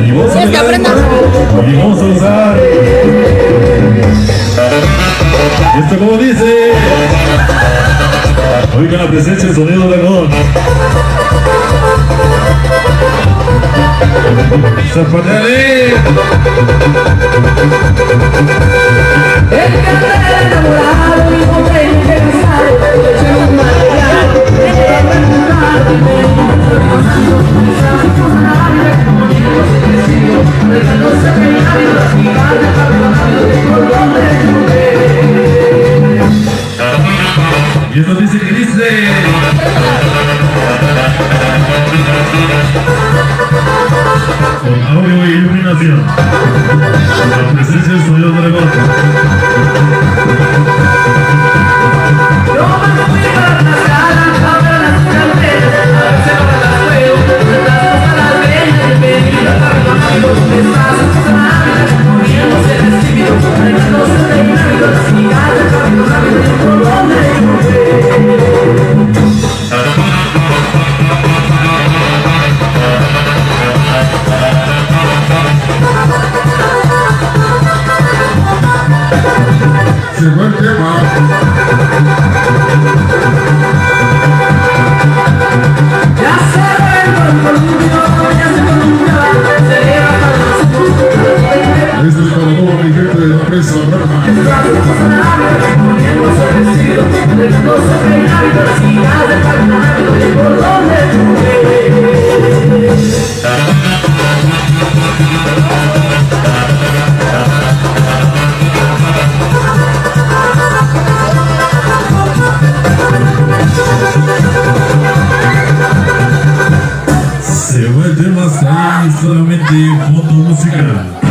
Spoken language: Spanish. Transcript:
Y vamos a Es que aprendan. y vamos a usar. Esto como dice. Oigan la presencia del sonido dragón. ¡Zapatale! El que anda enamorado y no tiene que casar, echa un material, entrando en un mar y pasando mensajes con nadie, poniéndose vestido, dejándose peinar y las gigantes hablando de color de mujer. Y esto dice que dice. Con audio y iluminación. La presencia del sonido dragón. Yo me fui a la sala, abra las canteras, a ver si ahora las veo, retazos a las venas, bienvenida a los besazos, sangre, poniéndose vestido, dejándose peinar y las gigantes hablando de color de mujer. Se fue el tema. Ya se ve el columpio, ya se columpia, se eleva para los Este es para toda mi gente de la presa roja. poniéndose vestido, dejándose peinar y las gigantes hablando de color de mujer. Se va el tema, está ahí solamente fondo musical.